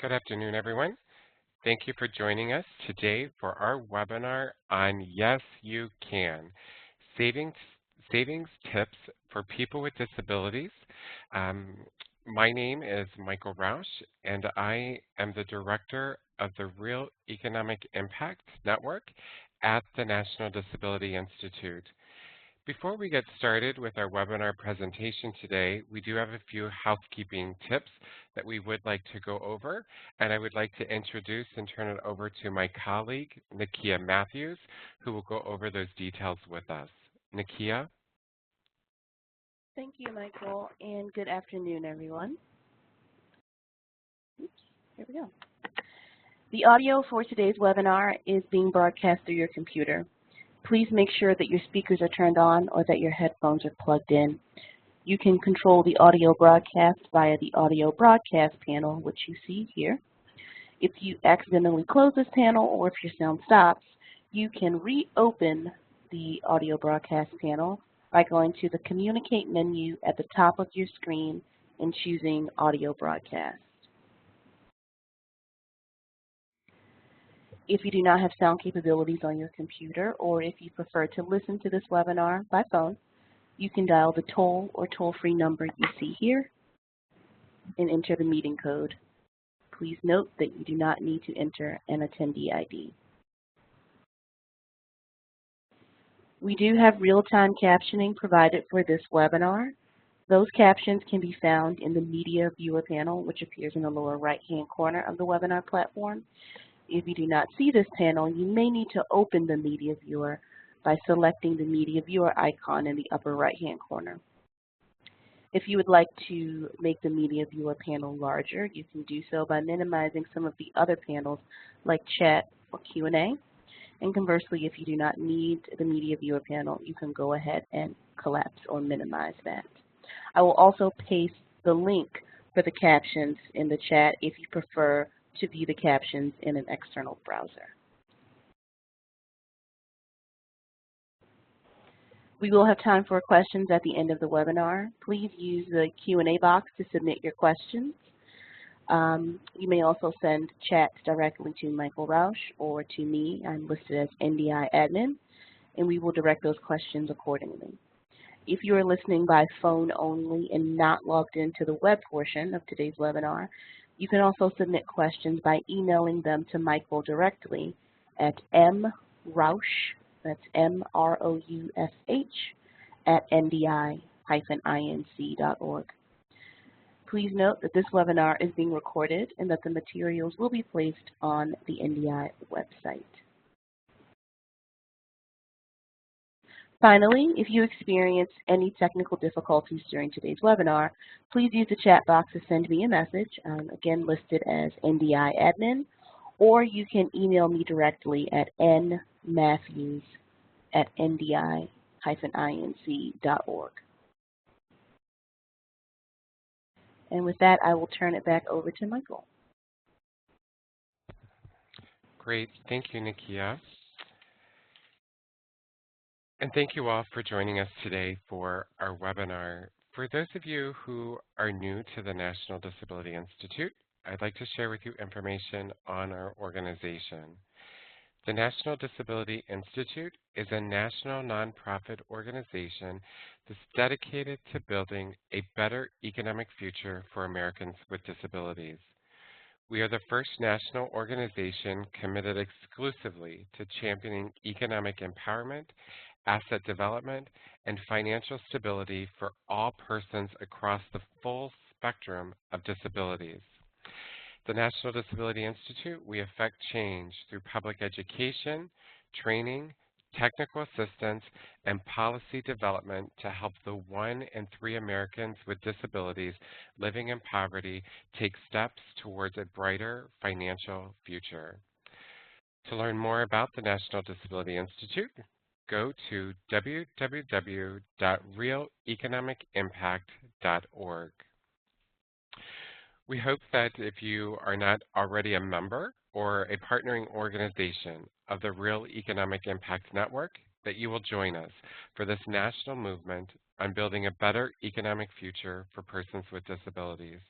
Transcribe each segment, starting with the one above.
Good afternoon, everyone. Thank you for joining us today for our webinar on Yes, You Can, savings, savings tips for people with disabilities. Um, my name is Michael Rausch, and I am the director of the Real Economic Impact Network at the National Disability Institute. Before we get started with our webinar presentation today, we do have a few housekeeping tips that we would like to go over, and I would like to introduce and turn it over to my colleague, Nakia Matthews, who will go over those details with us. Nakia? Thank you, Michael, and good afternoon, everyone. Oops, here we go. The audio for today's webinar is being broadcast through your computer. Please make sure that your speakers are turned on or that your headphones are plugged in. You can control the audio broadcast via the audio broadcast panel, which you see here. If you accidentally close this panel or if your sound stops, you can reopen the audio broadcast panel by going to the Communicate menu at the top of your screen and choosing Audio Broadcast. If you do not have sound capabilities on your computer, or if you prefer to listen to this webinar by phone, you can dial the toll or toll-free number you see here and enter the meeting code. Please note that you do not need to enter an attendee ID. We do have real-time captioning provided for this webinar. Those captions can be found in the Media Viewer panel, which appears in the lower right-hand corner of the webinar platform. If you do not see this panel, you may need to open the Media Viewer by selecting the Media Viewer icon in the upper right-hand corner. If you would like to make the Media Viewer panel larger, you can do so by minimizing some of the other panels like chat or Q&A. And conversely, if you do not need the Media Viewer panel, you can go ahead and collapse or minimize that. I will also paste the link for the captions in the chat if you prefer to view the captions in an external browser. We will have time for questions at the end of the webinar. Please use the Q&A box to submit your questions. You may also send chats directly to Michael Rausch or to me. I'm listed as NDI admin, and we will direct those questions accordingly. If you are listening by phone only and not logged into the web portion of today's webinar, you can also submit questions by emailing them to Michael directly at mroush, that's M-R-O-U-S-H, at ndi-inc.org. Please note that this webinar is being recorded and that the materials will be placed on the NDI website. Finally, if you experience any technical difficulties during today's webinar, please use the chat box to send me a message, again listed as NDI admin, or you can email me directly at nmatthews@ndi-inc.org. And with that, I will turn it back over to Michael. Great. Thank you, Nakia. And thank you all for joining us today for our webinar. For those of you who are new to the National Disability Institute, I'd like to share with you information on our organization. The National Disability Institute is a national nonprofit organization that's dedicated to building a better economic future for Americans with disabilities. We are the first national organization committed exclusively to championing economic empowerment, asset development, and financial stability for all persons across the full spectrum of disabilities. The National Disability Institute, we effect change through public education, training, technical assistance, and policy development to help the 1 in 3 Americans with disabilities living in poverty take steps towards a brighter financial future. To learn more about the National Disability Institute, go to www.realeconomicimpact.org. We hope that if you are not already a member or a partnering organization of the Real Economic Impact Network, that you will join us for this national movement on building a better economic future for persons with disabilities.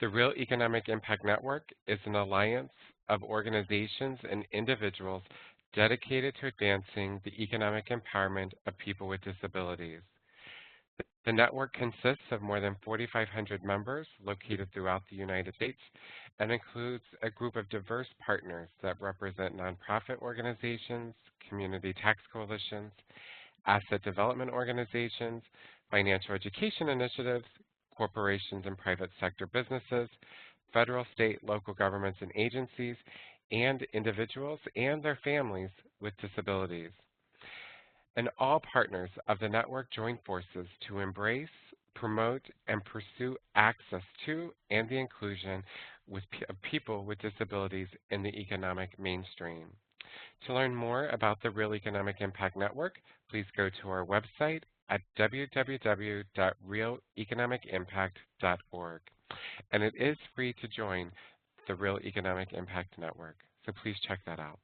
The Real Economic Impact Network is an alliance of organizations and individuals dedicated to advancing the economic empowerment of people with disabilities. The network consists of more than 4,500 members located throughout the United States and includes a group of diverse partners that represent nonprofit organizations, community tax coalitions, asset development organizations, financial education initiatives, corporations and private sector businesses, federal, state, local governments and agencies, and individuals and their families with disabilities. And all partners of the network join forces to embrace, promote, and pursue access to and the inclusion of people with disabilities in the economic mainstream. To learn more about the Real Economic Impact Network, please go to our website at www.realeconomicimpact.org. And it is free to join the Real Economic Impact Network, so please check that out.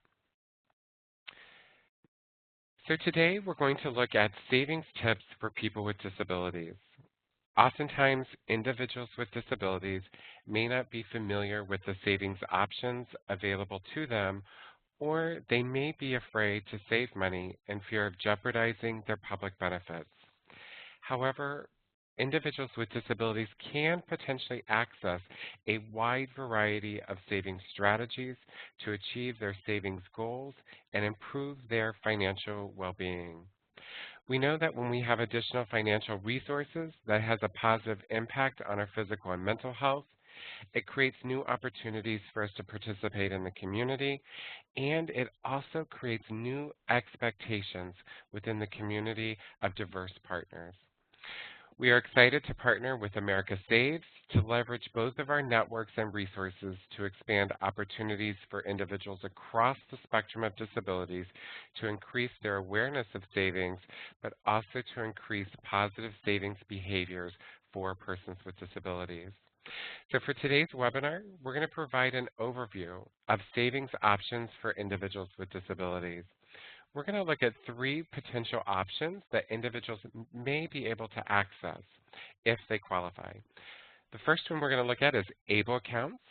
So today we're going to look at savings tips for people with disabilities. Oftentimes, individuals with disabilities may not be familiar with the savings options available to them, or they may be afraid to save money in fear of jeopardizing their public benefits. However, individuals with disabilities can potentially access a wide variety of savings strategies to achieve their savings goals and improve their financial well-being. We know that when we have additional financial resources, that has a positive impact on our physical and mental health. It creates new opportunities for us to participate in the community, and it also creates new expectations within the community of diverse partners. We are excited to partner with America Saves to leverage both of our networks and resources to expand opportunities for individuals across the spectrum of disabilities to increase their awareness of savings, but also to increase positive savings behaviors for persons with disabilities. So for today's webinar, we're going to provide an overview of savings options for individuals with disabilities. We're going to look at three potential options that individuals may be able to access if they qualify. The first one we're going to look at is ABLE accounts.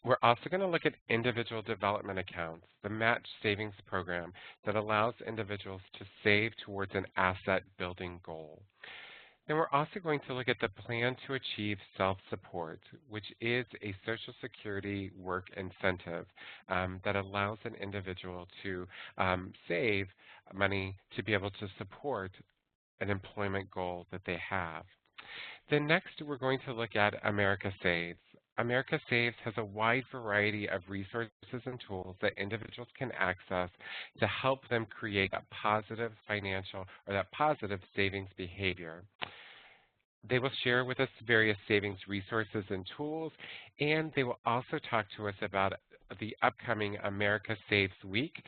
We're also going to look at individual development accounts, the match savings program that allows individuals to save towards an asset building goal. Then we're also going to look at the Plan to Achieve Self-Support, which is a Social Security work incentive that allows an individual to save money to be able to support an employment goal that they have. Then next, we're going to look at America Saves. America Saves has a wide variety of resources and tools that individuals can access to help them create a positive financial or that positive savings behavior. They will share with us various savings resources and tools, and they will also talk to us about the upcoming America Saves Week,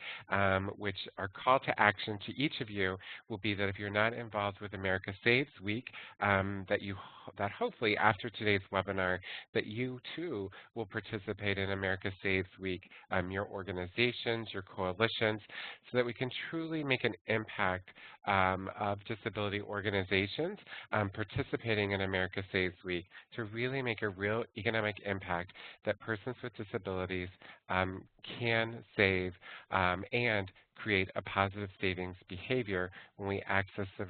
which our call to action to each of you will be that if you're not involved with America Saves Week, that hopefully after today's webinar, that you too will participate in America Saves Week, your organizations, your coalitions, so that we can truly make an impact of disability organizations participating in America Saves Week to really make a real economic impact that persons with disabilities can save and create a positive savings behavior when we access the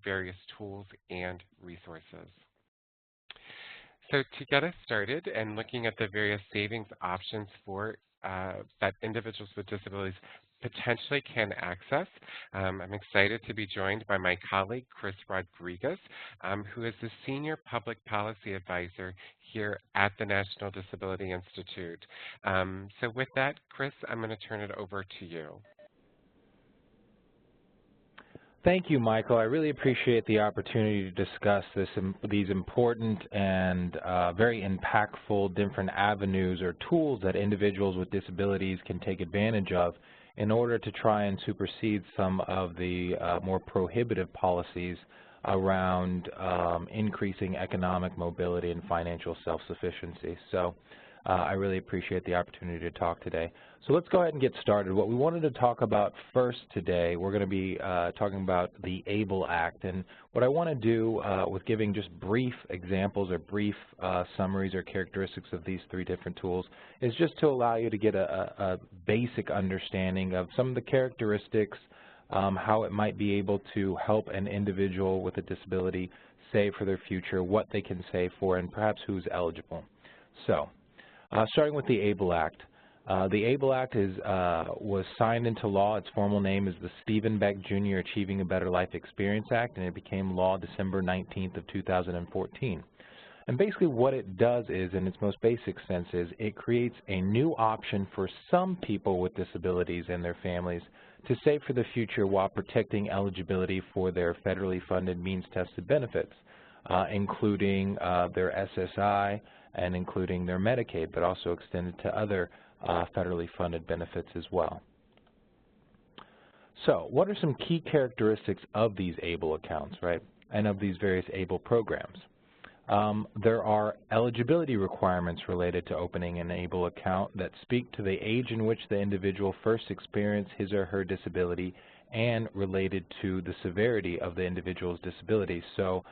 various tools and resources. So to get us started and looking at the various savings options for that individuals with disabilities potentially can access, I'm excited to be joined by my colleague, Chris Rodriguez, who is the Senior Public Policy Advisor here at the National Disability Institute. So with that, Chris, I'm going to turn it over to you. Thank you, Michael. I really appreciate the opportunity to discuss these important and very impactful different avenues or tools that individuals with disabilities can take advantage of in order to try and supersede some of the more prohibitive policies around increasing economic mobility and financial self-sufficiency. So I really appreciate the opportunity to talk today. So let's go ahead and get started. What we wanted to talk about first today, we're going to be talking about the ABLE Act. And what I want to do with giving just brief examples or brief summaries or characteristics of these three different tools is just to allow you to get a basic understanding of some of the characteristics, how it might be able to help an individual with a disability save for their future, what they can save for, and perhaps who's eligible. So, starting with the ABLE Act. The ABLE Act was signed into law. Its formal name is the Stephen Beck Jr. Achieving a Better Life Experience Act, and it became law December 19th of 2014. And basically what it does is, in its most basic sense, is it creates a new option for some people with disabilities and their families to save for the future while protecting eligibility for their federally funded means-tested benefits, including their SSI and including their Medicaid, but also extended to other federally funded benefits as well. So what are some key characteristics of these ABLE accounts, right, and of these various ABLE programs? There are eligibility requirements related to opening an ABLE account that speak to the age in which the individual first experienced his or her disability and related to the severity of the individual's disability. So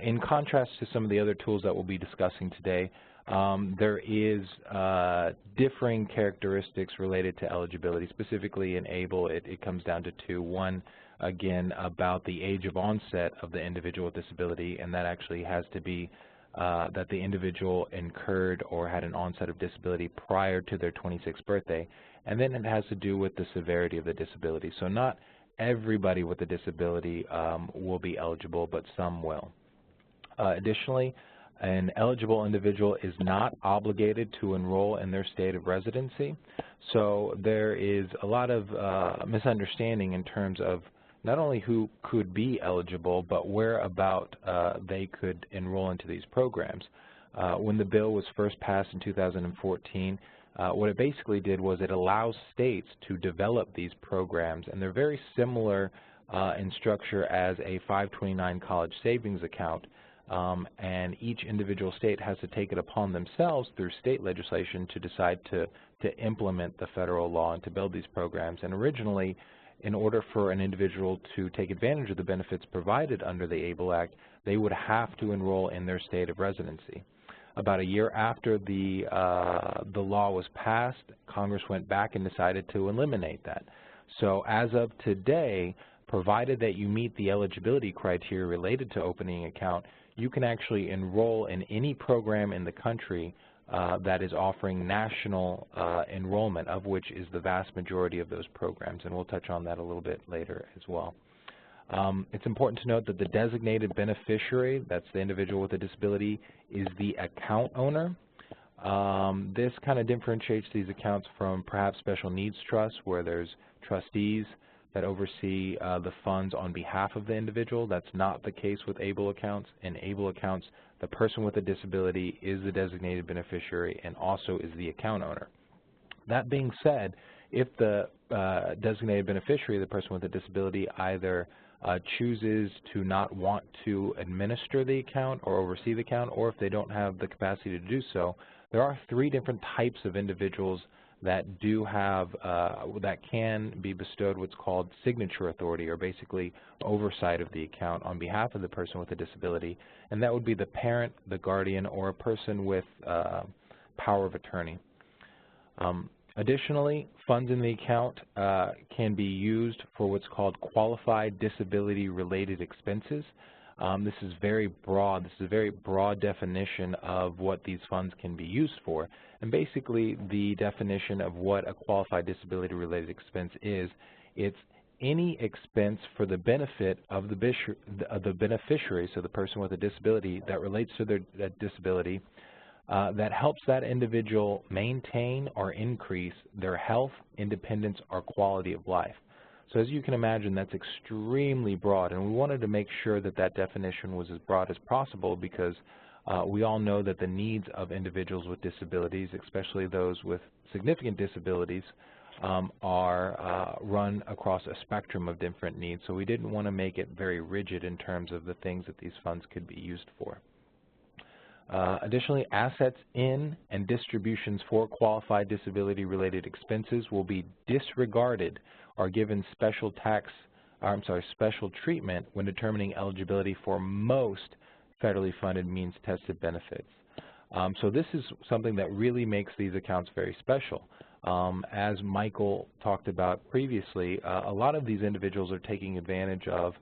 in contrast to some of the other tools that we'll be discussing today, there is differing characteristics related to eligibility. Specifically in ABLE, it comes down to two. One, again, about the age of onset of the individual with disability, and that actually has to be that the individual incurred or had an onset of disability prior to their 26th birthday. And then it has to do with the severity of the disability. So not everybody with a disability will be eligible, but some will. Additionally, an eligible individual is not obligated to enroll in their state of residency. So there is a lot of misunderstanding in terms of not only who could be eligible, but where about they could enroll into these programs. When the bill was first passed in 2014, what it basically did was it allows states to develop these programs, and they're very similar in structure as a 529 college savings account. And each individual state has to take it upon themselves through state legislation to decide to implement the federal law and to build these programs. And originally, in order for an individual to take advantage of the benefits provided under the ABLE Act, they would have to enroll in their state of residency. About a year after the law was passed, Congress went back and decided to eliminate that. So as of today, provided that you meet the eligibility criteria related to opening an account, you can actually enroll in any program in the country that is offering national enrollment, of which is the vast majority of those programs, and we'll touch on that a little bit later as well. It's important to note that the designated beneficiary, that's the individual with a disability, is the account owner. This kind of differentiates these accounts from perhaps special needs trusts, where there's trustees that oversee the funds on behalf of the individual. That's not the case with ABLE accounts. In ABLE accounts, the person with a disability is the designated beneficiary and also is the account owner. That being said, if the designated beneficiary, the person with a disability, either chooses to not want to administer the account or oversee the account, or if they don't have the capacity to do so, there are three different types of individuals that do have, that can be bestowed what's called signature authority, or basically oversight of the account on behalf of the person with a disability, and that would be the parent, the guardian, or a person with power of attorney. Additionally, funds in the account can be used for what's called qualified disability-related expenses. This is very broad. This is a very broad definition of what these funds can be used for. And basically, the definition of what a qualified disability-related expense is, it's any expense for the benefit of the beneficiary, so the person with a disability that relates to their disability, that helps that individual maintain or increase their health, independence, or quality of life. So as you can imagine, that's extremely broad, and we wanted to make sure that that definition was as broad as possible, because we all know that the needs of individuals with disabilities, especially those with significant disabilities, are run across a spectrum of different needs. So we didn't want to make it very rigid in terms of the things that these funds could be used for. Additionally, assets in and distributions for qualified disability-related expenses will be disregarded or given special special treatment when determining eligibility for most federally funded means-tested benefits. So this is something that really makes these accounts very special. As Michael talked about previously, a lot of these individuals are taking advantage of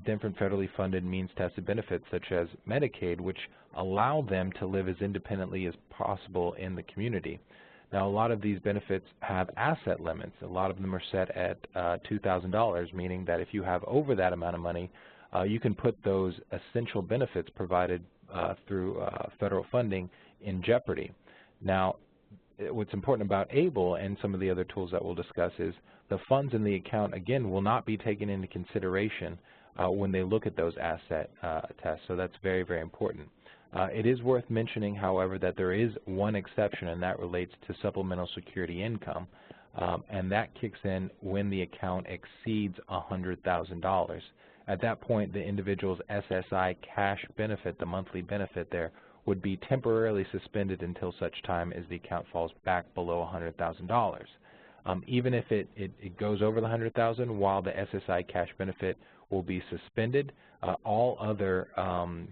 different federally funded means-tested benefits such as Medicaid, which allow them to live as independently as possible in the community. Now, a lot of these benefits have asset limits. A lot of them are set at $2,000, meaning that if you have over that amount of money, you can put those essential benefits provided through federal funding in jeopardy. Now, what's important about ABLE and some of the other tools that we'll discuss is the funds in the account, again, will not be taken into consideration when they look at those asset tests, so that's very, very important. It is worth mentioning, however, that there is one exception, and that relates to supplemental security income, and that kicks in when the account exceeds $100,000. At that point, the individual's SSI cash benefit, the monthly benefit there, would be temporarily suspended until such time as the account falls back below $100,000. Even if it goes over the $100,000, while the SSI cash benefit will be suspended, all other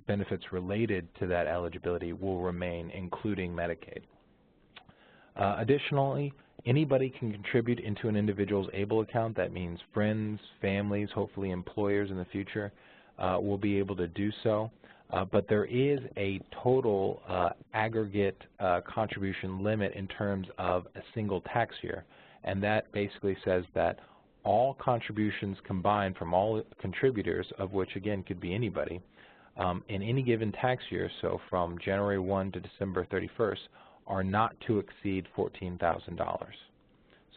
benefits related to that eligibility will remain, including Medicaid. Additionally, anybody can contribute into an individual's ABLE account. That means friends, families, hopefully employers in the future will be able to do so. But there is a total aggregate contribution limit in terms of a single tax year, and that basically says that all contributions combined from all contributors, of which again could be anybody, in any given tax year, so from January 1 to December 31st, are not to exceed $14,000.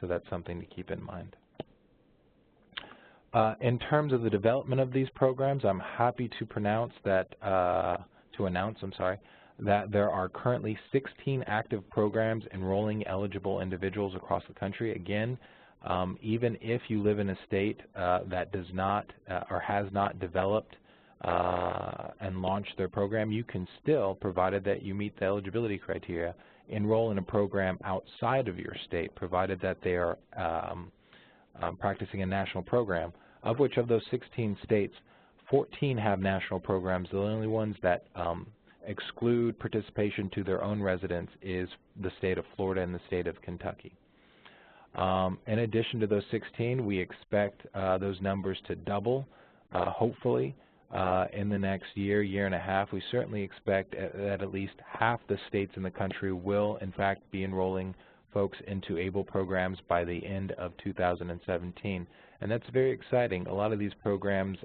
So that's something to keep in mind. In terms of the development of these programs, I'm happy to announce that there are currently 16 active programs enrolling eligible individuals across the country. Again, even if you live in a state that does not or has not developed and launched their program, you can still, provided that you meet the eligibility criteria, enroll in a program outside of your state, provided that they are practicing a national program, of which of those 16 states, 14 have national programs. The only ones that exclude participation to their own residents is the state of Florida and the state of Kentucky. In addition to those 16, we expect those numbers to double, hopefully, in the next year and a half. We certainly expect that at least half the states in the country will, in fact, be enrolling folks into ABLE programs by the end of 2017. And that's very exciting. A lot of these programs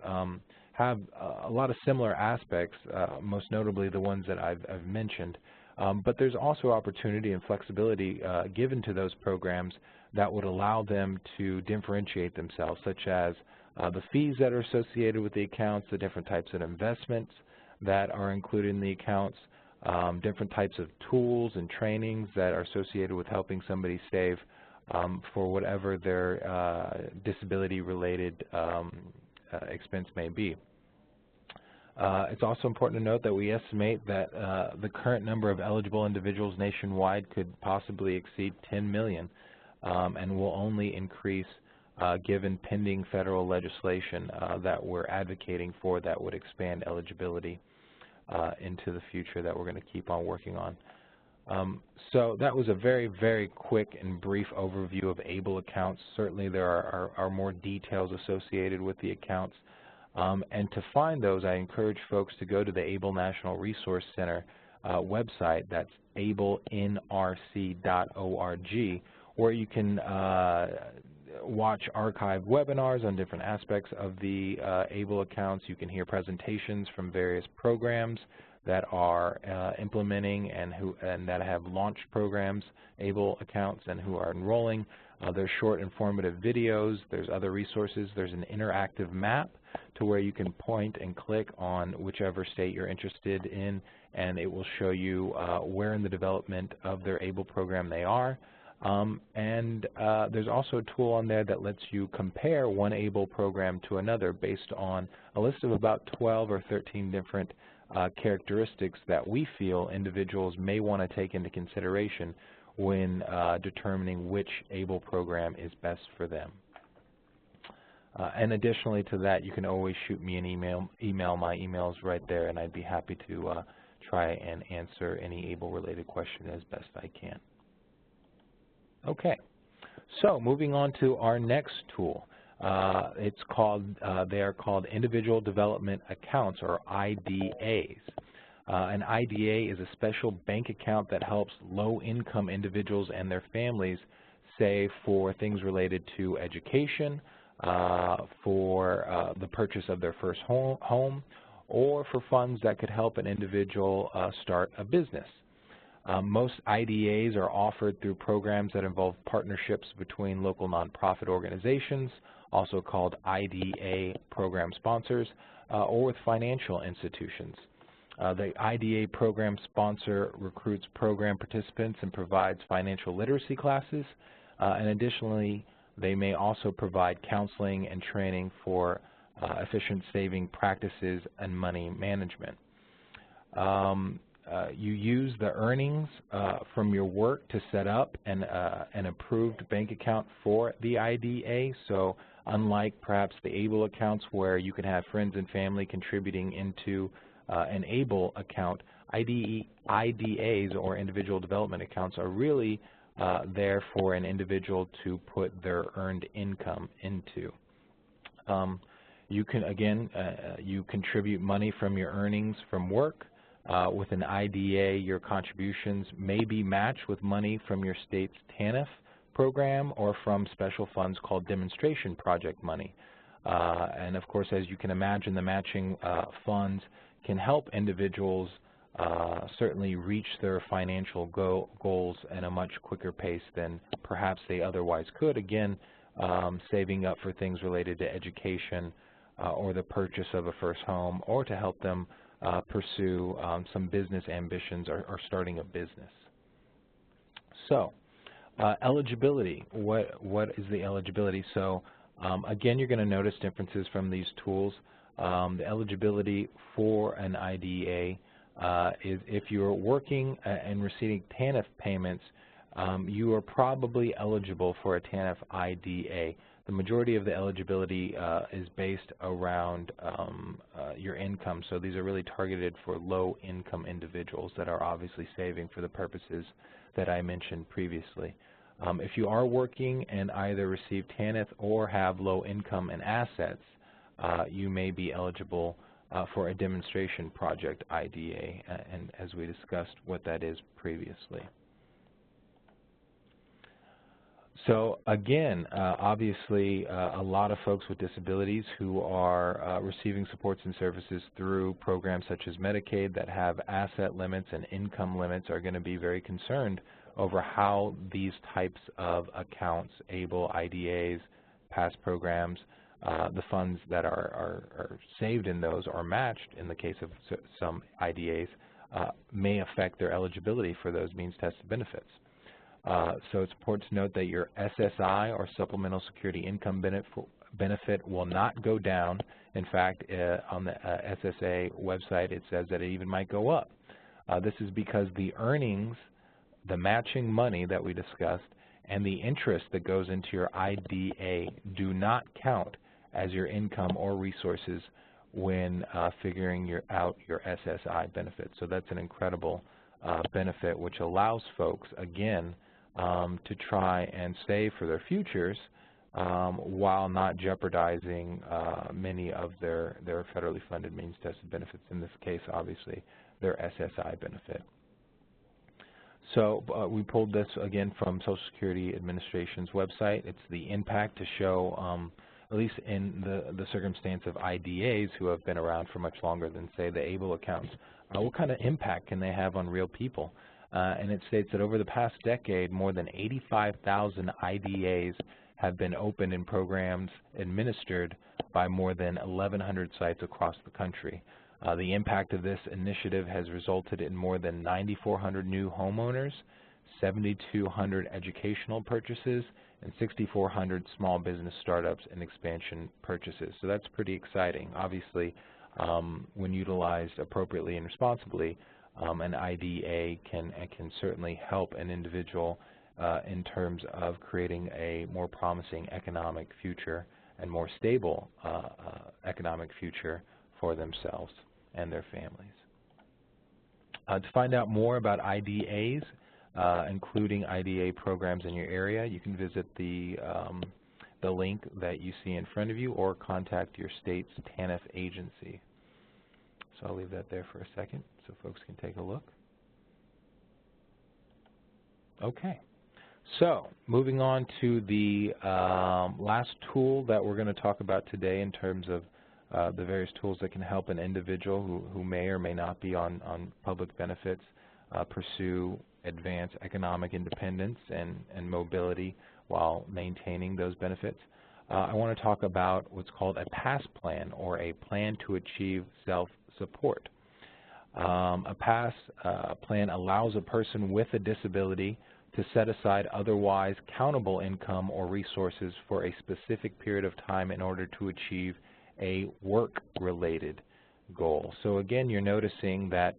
have a lot of similar aspects, most notably the ones that I've mentioned. But there's also opportunity and flexibility given to those programs that would allow them to differentiate themselves, such as the fees that are associated with the accounts, the different types of investments that are included in the accounts, different types of tools and trainings that are associated with helping somebody save for whatever their disability-related expense may be. It's also important to note that we estimate that the current number of eligible individuals nationwide could possibly exceed 10 million and will only increase given pending federal legislation that we're advocating for that would expand eligibility into the future that we're going to keep on working on. So that was a very, very quick and brief overview of ABLE accounts. Certainly there are more details associated with the accounts. And to find those, I encourage folks to go to the ABLE National Resource Center website. That's ablenrc.org, where you can watch archived webinars on different aspects of the ABLE accounts. You can hear presentations from various programs that are implementing and that have launched programs, ABLE accounts, and who are enrolling. There's short informative videos. There's other resources. There's an interactive map to where you can point and click on whichever state you're interested in, and it will show you where in the development of their ABLE program they are. There's also a tool on there that lets you compare one ABLE program to another based on a list of about 12 or 13 different characteristics that we feel individuals may want to take into consideration when determining which ABLE program is best for them. And additionally to that, you can always shoot me an email. My email is right there, and I'd be happy to try and answer any ABLE-related question as best I can. Okay, so moving on to our next tool. They are called Individual Development Accounts, or IDAs. An IDA is a special bank account that helps low-income individuals and their families save for things related to education, for the purchase of their first home, or for funds that could help an individual start a business. Most IDAs are offered through programs that involve partnerships between local nonprofit organizations, also called IDA program sponsors, or with financial institutions. The IDA program sponsor recruits program participants and provides financial literacy classes, and additionally, they may also provide counseling and training for efficient saving practices and money management. You use the earnings from your work to set up an approved bank account for the IDA. So unlike perhaps the ABLE accounts where you can have friends and family contributing into an ABLE account, IDAs, or individual development accounts, are really there for an individual to put their earned income into. You can, again, you contribute money from your earnings from work. With an IDA, your contributions may be matched with money from your state's TANF program or from special funds called demonstration project money. And of course, as you can imagine, the matching funds can help individuals certainly reach their financial goals at a much quicker pace than perhaps they otherwise could, again, saving up for things related to education or the purchase of a first home, or to help them pursue some business ambitions or starting a business. So, eligibility. What is the eligibility? So, again, you're going to notice differences from these tools. The eligibility for an IDA is if you're working and receiving TANF payments, you are probably eligible for a TANF IDA. The majority of the eligibility is based around your income, so these are really targeted for low-income individuals that are obviously saving for the purposes that I mentioned previously. If you are working and either receive TANF or have low income and assets, you may be eligible for a demonstration project IDA, and as we discussed what that is previously. So again, obviously a lot of folks with disabilities who are receiving supports and services through programs such as Medicaid that have asset limits and income limits are going to be very concerned over how these types of accounts, ABLE, IDAs, past programs, the funds that are saved in those or matched in the case of some IDAs may affect their eligibility for those means-tested benefits. So it's important to note that your SSI, or Supplemental Security Income benefit, will not go down. In fact, on the SSA website, it says that it even might go up. This is because the earnings, the matching money that we discussed, and the interest that goes into your IDA do not count as your income or resources when figuring out your SSI benefit. So that's an incredible benefit, which allows folks, again, to try and save for their futures while not jeopardizing many of their federally funded means-tested benefits, in this case, obviously, their SSI benefit. So we pulled this, again, from Social Security Administration's website. It's the impact to show, at least in the circumstance of IDAs who have been around for much longer than, say, the ABLE accounts, what kind of impact can they have on real people? And it states that over the past decade, more than 85,000 IDAs have been opened in programs administered by more than 1,100 sites across the country. The impact of this initiative has resulted in more than 9,400 new homeowners, 7,200 educational purchases, and 6,400 small business startups and expansion purchases. So that's pretty exciting. Obviously, when utilized appropriately and responsibly, an IDA can certainly help an individual in terms of creating a more promising economic future and more stable economic future for themselves and their families. To find out more about IDAs, including IDA programs in your area, you can visit the link that you see in front of you or contact your state's TANF agency. So I'll leave that there for a second so folks can take a look. Okay. So moving on to the last tool that we're going to talk about today in terms of the various tools that can help an individual who may or may not be on public benefits pursue advanced economic independence and mobility while maintaining those benefits. I want to talk about what's called a PASS plan, or a plan to achieve self-support. A PASS plan allows a person with a disability to set aside otherwise countable income or resources for a specific period of time in order to achieve a work-related goal. So again, you're noticing that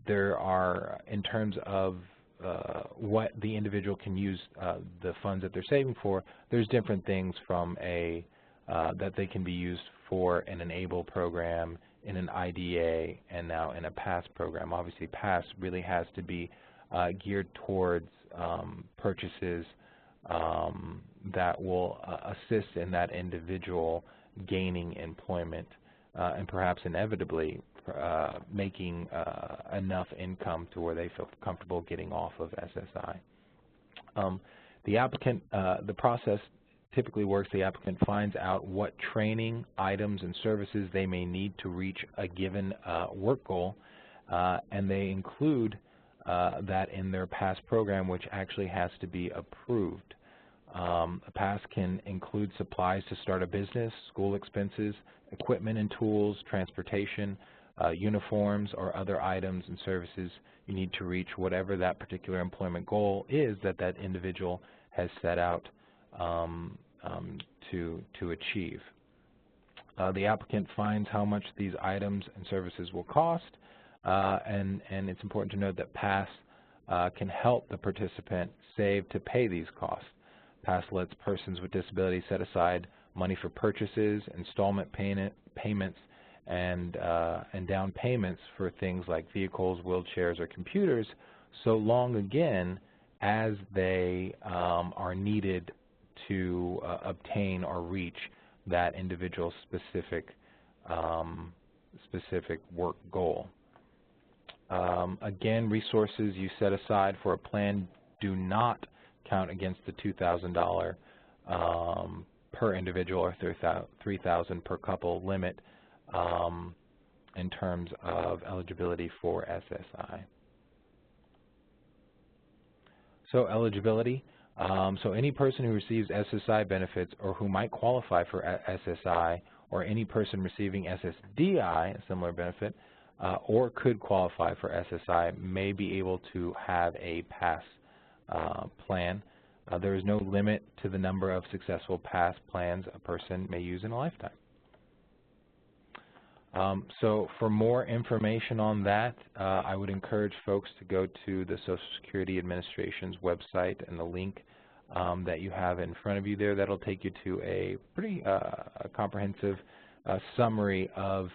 there are, in terms of what the individual can use the funds that they're saving for, there's different things from that they can be used for in an ABLE program, in an IDA, and now in a PASS program. Obviously, PASS really has to be geared towards purchases that will assist in that individual gaining employment and perhaps inevitably making enough income to where they feel comfortable getting off of SSI. The process typically works. The applicant finds out what training, items, and services they may need to reach a given work goal, and they include that in their PASS program, which actually has to be approved. A PASS can include supplies to start a business, school expenses, equipment and tools, transportation, uniforms, or other items and services you need to reach whatever that particular employment goal is that that individual has set out to achieve. The applicant finds how much these items and services will cost, and it's important to note that PASS can help the participant save to pay these costs. PASS lets persons with disabilities set aside money for purchases, installment payments, and down payments for things like vehicles, wheelchairs, or computers, so long, again, as they are needed to obtain or reach that individual's specific work goal. Again, resources you set aside for a plan do not count against the $2,000 per individual or $3,000 per couple limit in terms of eligibility for SSI. So eligibility. So any person who receives SSI benefits or who might qualify for SSI, or any person receiving SSDI, a similar benefit, or could qualify for SSI, may be able to have a PASS plan. There is no limit to the number of successful PASS plans a person may use in a lifetime. So for more information on that, I would encourage folks to go to the Social Security Administration's website and the link that you have in front of you there. That'll take you to a pretty comprehensive summary of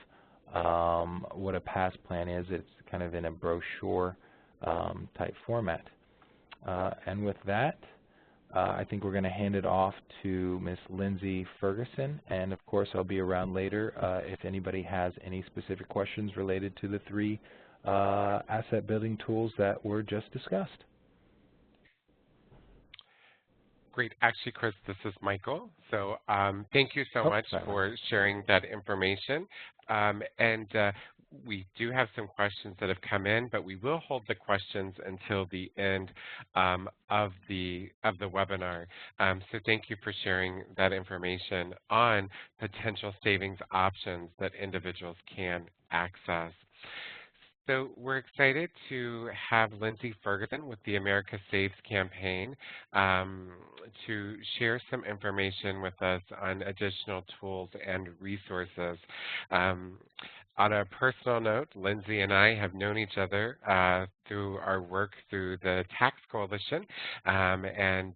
what a PASS plan is. It's kind of in a brochure type format. And with that, I think we're going to hand it off to Ms. Lindsay Ferguson, and of course I'll be around later if anybody has any specific questions related to the three asset building tools that were just discussed. Great. Actually, Chris, this is Michael. So thank you so much for sharing that information. We do have some questions that have come in, but we will hold the questions until the end of the webinar. So thank you for sharing that information on potential savings options that individuals can access. So we're excited to have Lindsay Ferguson with the America Saves campaign um, to share some information with us on additional tools and resources. Um, on a personal note, Lindsay and I have known each other through our work through the Tax Coalition, and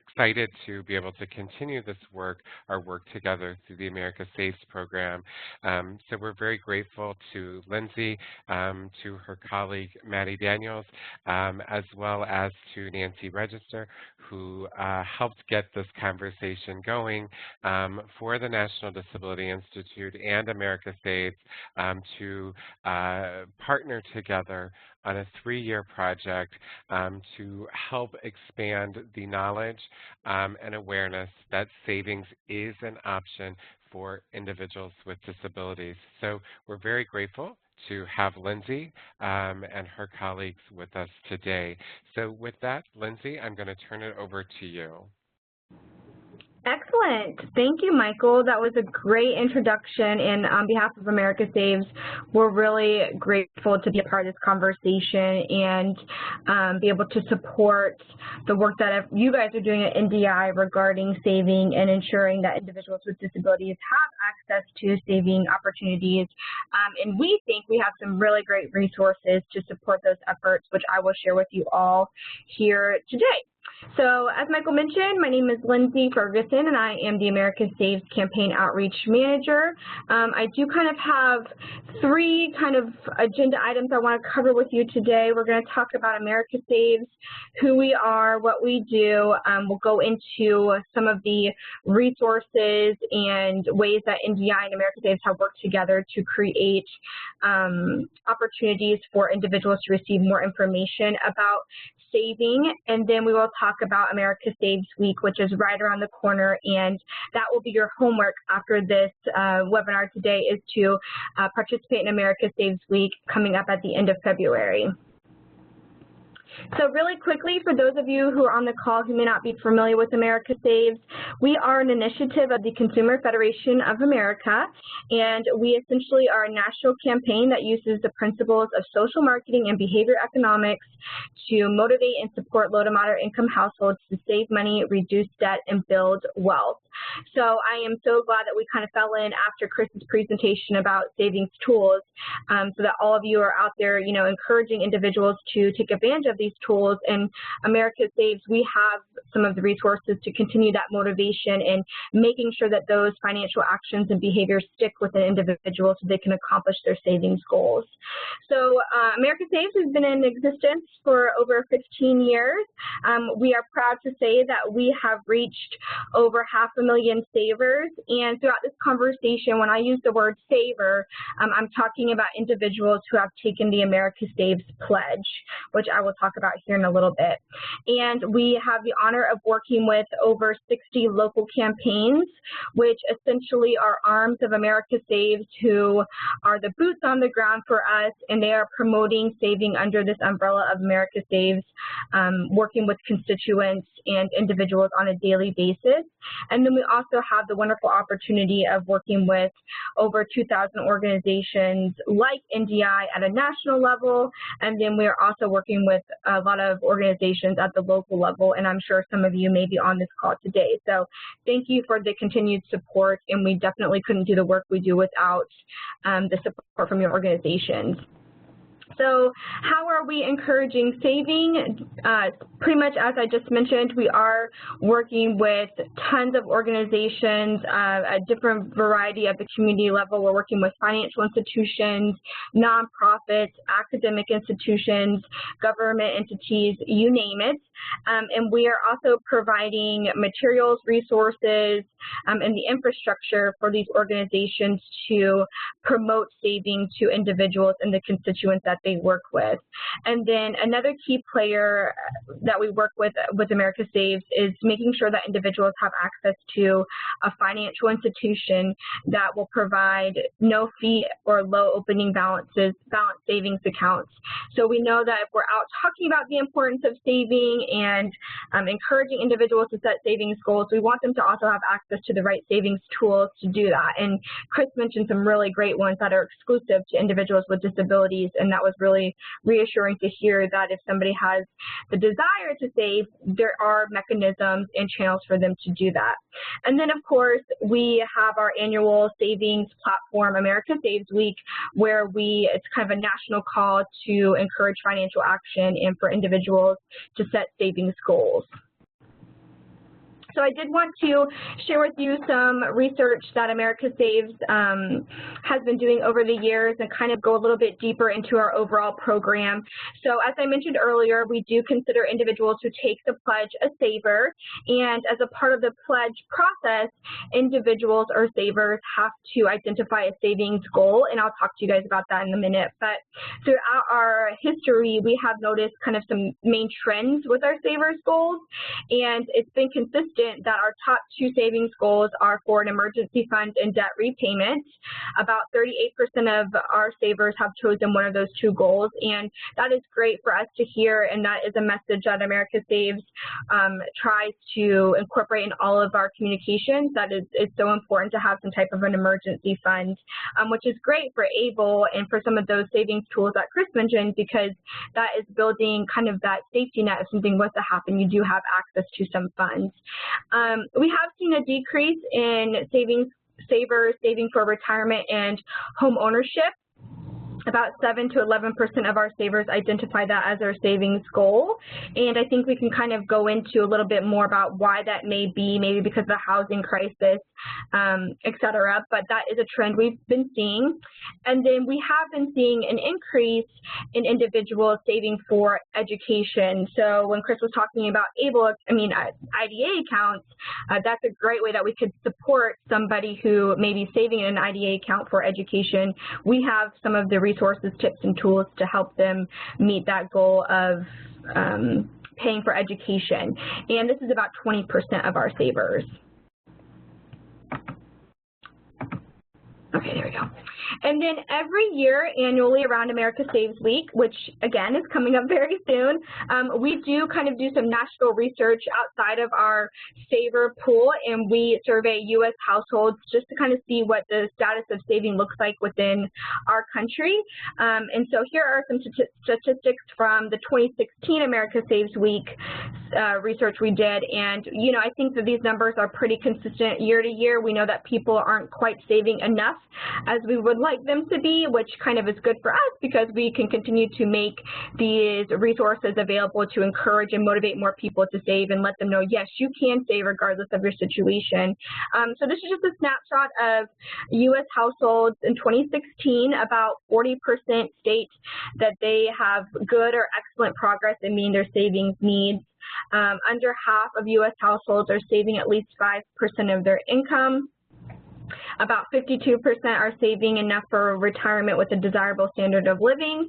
excited to be able to continue this work, our work together through the America Saves program. So we're very grateful to Lindsay, to her colleague Maddie Daniels, as well as to Nancy Register, who helped get this conversation going for the National Disability Institute and America Saves to partner together on a 3-year project to help expand the knowledge and awareness that savings is an option for individuals with disabilities. So we're very grateful to have Lindsay and her colleagues with us today. So with that, Lindsay, I'm going to turn it over to you. Excellent. Thank you, Michael. That was a great introduction, and on behalf of America Saves, we're really grateful to be a part of this conversation and be able to support the work that you guys are doing at NDI regarding saving and ensuring that individuals with disabilities have access to saving opportunities. And we think we have some really great resources to support those efforts, which I will share with you all here today. So as Michael mentioned, my name is Lindsay Ferguson, and I am the America Saves Campaign Outreach Manager. I do kind of have 3 kind of agenda items I want to cover with you today. We're going to talk about America Saves, who we are, what we do. We'll go into some of the resources and ways that NDI and America Saves have worked together to create opportunities for individuals to receive more information about saving, and then we will talk about America Saves Week, which is right around the corner, and that will be your homework after this webinar today, is to participate in America Saves Week coming up at the end of February. So really quickly, for those of you who are on the call who may not be familiar with America Saves, we are an initiative of the Consumer Federation of America, and we essentially are a national campaign that uses the principles of social marketing and behavior economics to motivate and support low to moderate income households to save money, reduce debt, and build wealth. So I am so glad that we kind of fell in after Chris's presentation about savings tools, so that all of you are out there, you know, encouraging individuals to take advantage of these tools. And America Saves, we have some of the resources to continue that motivation and making sure that those financial actions and behaviors stick with an individual so they can accomplish their savings goals. So America Saves has been in existence for over 15 years. We are proud to say that we have reached over 500,000 savers, and throughout this conversation, when I use the word saver, I'm talking about individuals who have taken the America Saves pledge, which I will talk about here in a little bit. And we have the honor of working with over 60 local campaigns, which essentially are arms of America Saves, who are the boots on the ground for us, and they are promoting saving under this umbrella of America Saves, working with constituents and individuals on a daily basis. And then we also have the wonderful opportunity of working with over 2,000 organizations like NDI at a national level, and then we are also working with a lot of organizations at the local level, and I'm sure some of you may be on this call today. So thank you for the continued support, and we definitely couldn't do the work we do without the support from your organizations. So how are we encouraging saving? Pretty much as I just mentioned, we are working with tons of organizations, a different variety at the community level. We're working with financial institutions, nonprofits, academic institutions, government entities, you name it. And we are also providing materials, resources, and the infrastructure for these organizations to promote saving to individuals and the constituents that they work with. And then another key player that we work with America Saves is making sure that individuals have access to a financial institution that will provide no fee or low opening balance savings accounts. So we know that if we're out talking about the importance of saving and encouraging individuals to set savings goals. We want them to also have access to the right savings tools to do that. And Chris mentioned some really great ones that are exclusive to individuals with disabilities, and that was really reassuring to hear that if somebody has the desire to save, there are mechanisms and channels for them to do that. And then, of course, we have our annual savings platform, America Saves Week, where it's kind of a national call to encourage financial action and for individuals to set savings goals. So I did want to share with you some research that America Saves has been doing over the years and kind of go a little bit deeper into our overall program. So as I mentioned earlier, we do consider individuals who take the pledge a saver, and as a part of the pledge process, individuals or savers have to identify a savings goal, and I'll talk to you guys about that in a minute. But throughout our history, we have noticed kind of some main trends with our savers goals, and it's been consistent that our top two savings goals are for an emergency fund and debt repayment. About 38% of our savers have chosen one of those two goals, and that is great for us to hear, and that is a message that America Saves tries to incorporate in all of our communications. That it's so important to have some type of an emergency fund, which is great for ABLE and for some of those savings tools that Chris mentioned, because that is building kind of that safety net if something was to happen, you do have access to some funds. We have seen a decrease in savers saving for retirement and home ownership. About 7 to 11% of our savers identify that as their savings goal, and I think we can kind of go into a little bit more about why that may be, maybe because of the housing crisis, et cetera, but that is a trend we've been seeing. And then we have been seeing an increase in individuals saving for education. So when Chris was talking about IDA accounts, that's a great way that we could support somebody who may be saving in an IDA account for education. We have some of the resources, tips, and tools to help them meet that goal of paying for education. And this is about 20% of our savers. Okay, there we go. And then every year, annually around America Saves Week, which again is coming up very soon, we do kind of do some national research outside of our saver pool, and we survey U.S. households just to kind of see what the status of saving looks like within our country. And so here are some statistics from the 2016 America Saves Week research we did, and I think that these numbers are pretty consistent year to year. We know that people aren't quite saving enough as we would like them to be, which kind of is good for us because we can continue to make these resources available to encourage and motivate more people to save and let them know, yes, you can save regardless of your situation. So this is just a snapshot of U.S. households in 2016. About 40% state that they have good or excellent progress in meeting their savings needs. Under half of U.S. households are saving at least 5% of their income. About 52% are saving enough for retirement with a desirable standard of living.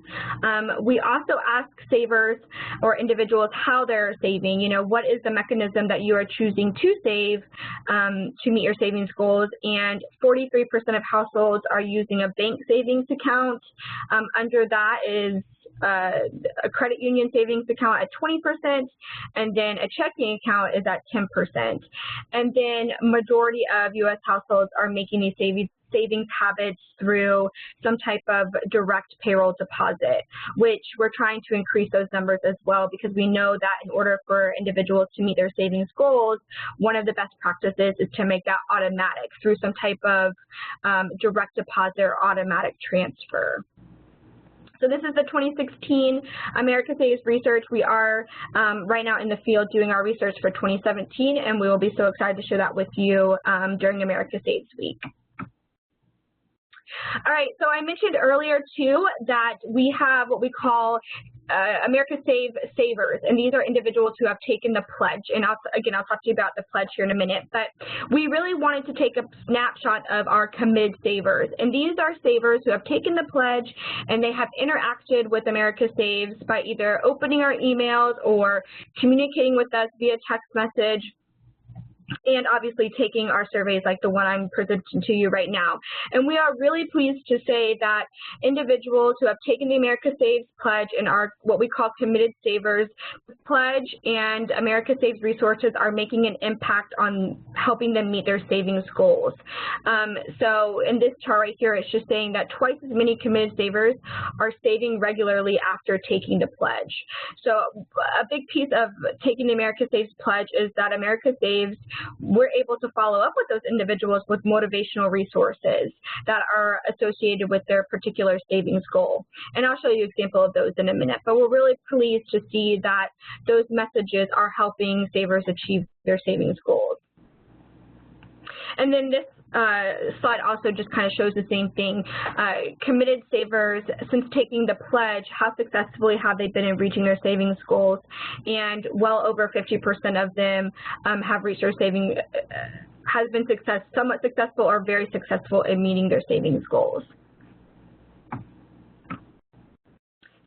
We also ask savers or individuals how they're saving. What is the mechanism that you are choosing to save to meet your savings goals? And 43% of households are using a bank savings account. Under that is a credit union savings account at 20%, and then a checking account is at 10%. And then majority of U.S. households are making these savings habits through some type of direct payroll deposit, which we're trying to increase those numbers as well, because we know that in order for individuals to meet their savings goals, one of the best practices is to make that automatic through some type of direct deposit or automatic transfer. So this is the 2016 America Saves research. We are right now in the field doing our research for 2017, and we will be so excited to share that with you during America Saves Week. All right, so I mentioned earlier too that we have what we call America Save Savers, and these are individuals who have taken the pledge. And I'll talk to you about the pledge here in a minute, but we really wanted to take a snapshot of our committed savers. And these are savers who have taken the pledge and they have interacted with America Saves by either opening our emails or communicating with us via text message. and obviously taking our surveys like the one I'm presenting to you right now. And we are really pleased to say that individuals who have taken the America Saves Pledge and are what we call committed savers, the Pledge and America Saves resources are making an impact on helping them meet their savings goals. So in this chart right here, it's just saying that twice as many committed savers are saving regularly after taking the pledge. So a big piece of taking the America Saves Pledge is that America Saves, we're able to follow up with those individuals with motivational resources that are associated with their particular savings goal. And I'll show you an example of those in a minute, but we're really pleased to see that those messages are helping savers achieve their savings goals. And then this slide also just kind of shows the same thing. Committed savers, since taking the pledge, how successfully have they been in reaching their savings goals? And well over 50% of them have reached their savings, has been somewhat successful or very successful in meeting their savings goals.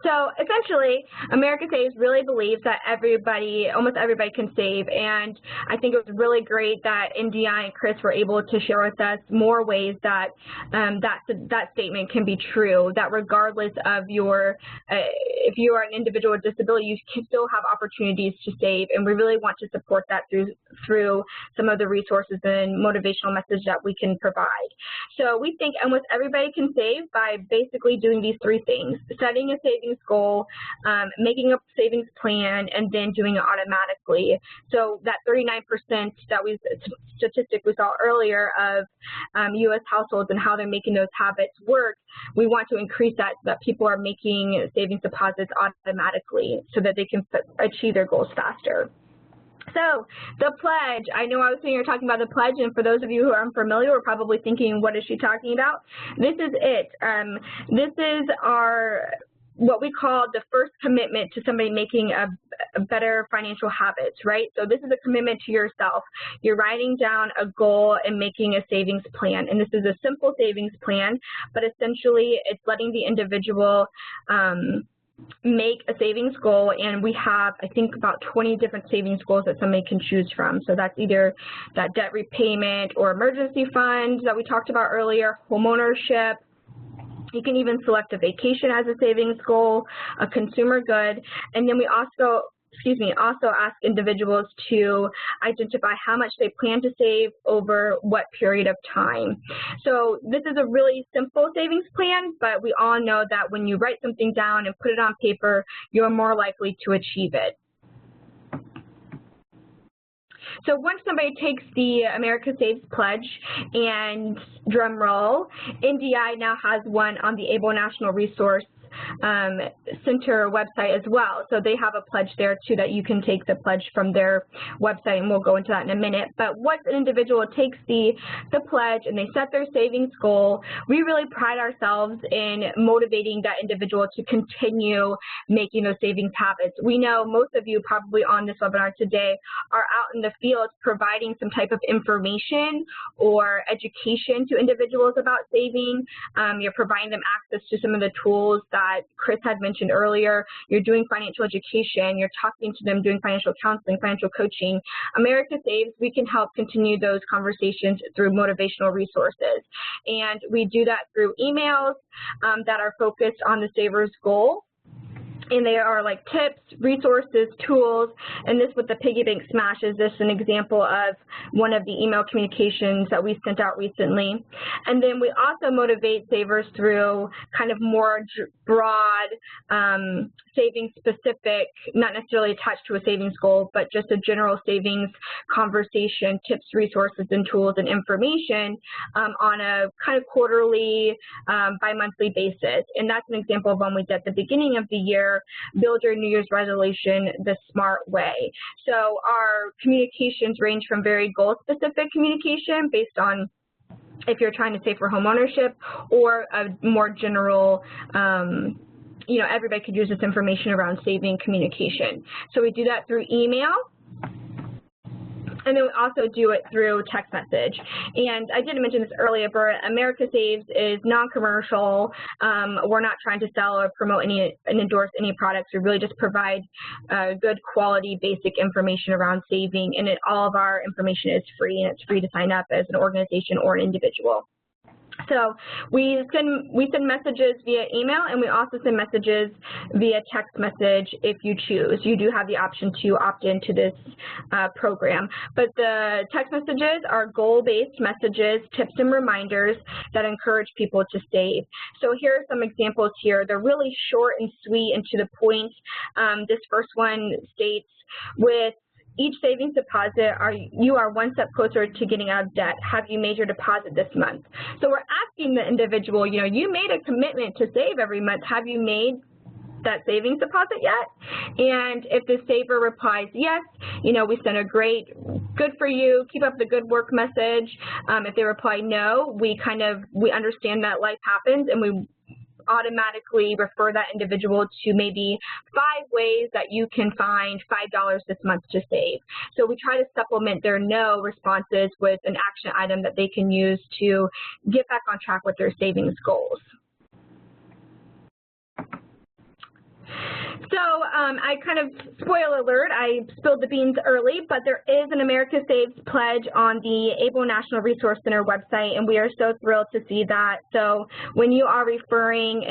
So essentially, America Saves really believes that almost everybody can save, and I think it was really great that NDI and Chris were able to share with us more ways that that statement can be true, that regardless of if you are an individual with disability, you can still have opportunities to save, and we really want to support that through some of the resources and motivational message that we can provide. So we think almost everybody can save by basically doing these three things: setting a savings goal, making a savings plan, and then doing it automatically. So that 39% statistic we saw earlier of U.S. households and how they're making those habits work, we want to increase that people are making savings deposits automatically so that they can achieve their goals faster. So the pledge, I know I was sitting here talking about the pledge, and for those of you who are unfamiliar, we're probably thinking, what is she talking about? This is it. This is what we call the first commitment to somebody making a better financial habits, right? So this is a commitment to yourself. You're writing down a goal and making a savings plan. And this is a simple savings plan, but essentially it's letting the individual make a savings goal, and we have, I think, about 20 different savings goals that somebody can choose from. So that's either that debt repayment or emergency fund that we talked about earlier, home ownership. You can even select a vacation as a savings goal, a consumer good, and then we also ask individuals to identify how much they plan to save over what period of time. So this is a really simple savings plan, but we all know that when you write something down and put it on paper, you're more likely to achieve it. So once somebody takes the America Saves Pledge, and drum roll, NDI now has one on the ABLE National Resource Center website as well. So they have a pledge there too that you can take the pledge from their website, and we'll go into that in a minute. But once an individual takes the pledge and they set their savings goal, we really pride ourselves in motivating that individual to continue making those savings habits. We know most of you probably on this webinar today are out in the field providing some type of information or education to individuals about saving. You're providing them access to some of the tools that Chris had mentioned earlier. You're doing financial education, you're talking to them, doing financial counseling, financial coaching. America Saves, we can help continue those conversations through motivational resources. And we do that through emails that are focused on the saver's goal. And they are like tips, resources, tools, and this with the piggy bank smash is just an example of one of the email communications that we sent out recently. And then we also motivate savers through kind of more broad, savings specific, not necessarily attached to a savings goal, but just a general savings conversation, tips, resources, and tools and information on a kind of quarterly, bi-monthly basis. And that's an example of one we did at the beginning of the year. Build your New Year's resolution the smart way. So our communications range from very goal-specific communication based on if you're trying to save for home ownership, or a more general, everybody could use this information around saving communication. So we do that through email. And then we also do it through text message. And I didn't mention this earlier, but America Saves is non-commercial. We're not trying to sell or promote and endorse any products. We really just provide good quality basic information around saving, and all of our information is free, and it's free to sign up as an organization or an individual. So we send messages via email, and we also send messages via text message if you choose. You do have the option to opt into this program. But the text messages are goal-based messages, tips and reminders that encourage people to save. So here are some examples here. They're really short and sweet and to the point. This first one states, with each savings deposit, you are one step closer to getting out of debt. Have you made your deposit this month? So we're asking the individual, you made a commitment to save every month. Have you made that savings deposit yet? And if the saver replies yes, we send a great, good for you, keep up the good work message. If they reply no, we understand that life happens, and we automatically refer that individual to maybe 5 ways that you can find $5 this month to save. So we try to supplement their no responses with an action item that they can use to get back on track with their savings goals. So I spoiler alert, I spilled the beans early, but there is an America Saves pledge on the ABLE National Resource Center website, and we are so thrilled to see that. So when you are referring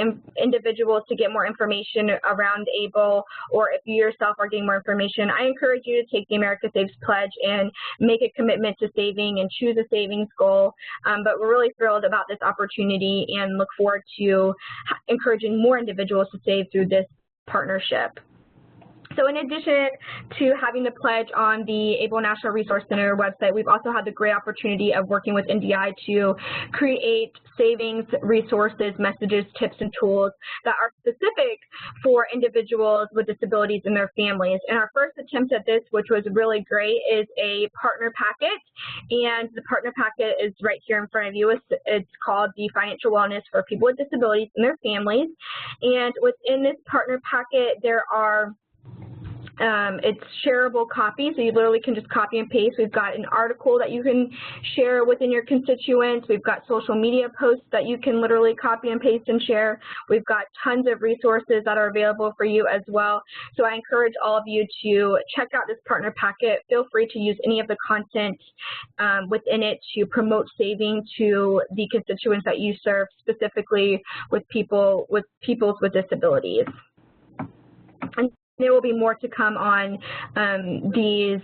individuals to get more information around ABLE, or if you yourself are getting more information, I encourage you to take the America Saves pledge and make a commitment to saving and choose a savings goal. But we're really thrilled about this opportunity and look forward to encouraging more individuals to save through this partnership. So in addition to having the pledge on the ABLE National Resource Center website, we've also had the great opportunity of working with NDI to create savings resources, messages, tips, and tools that are specific for individuals with disabilities and their families. And our first attempt at this, which was really great, is a partner packet. And the partner packet is right here in front of you. It's called the Financial Wellness for People with Disabilities and Their Families. And within this partner packet, there are it's shareable copy, so you literally can just copy and paste. We've got an article that you can share within your constituents. We've got social media posts that you can literally copy and paste and share. We've got tons of resources that are available for you as well. So I encourage all of you to check out this partner packet. Feel free to use any of the content within it to promote saving to the constituents that you serve, specifically with peoples with disabilities. And there will be more to come on these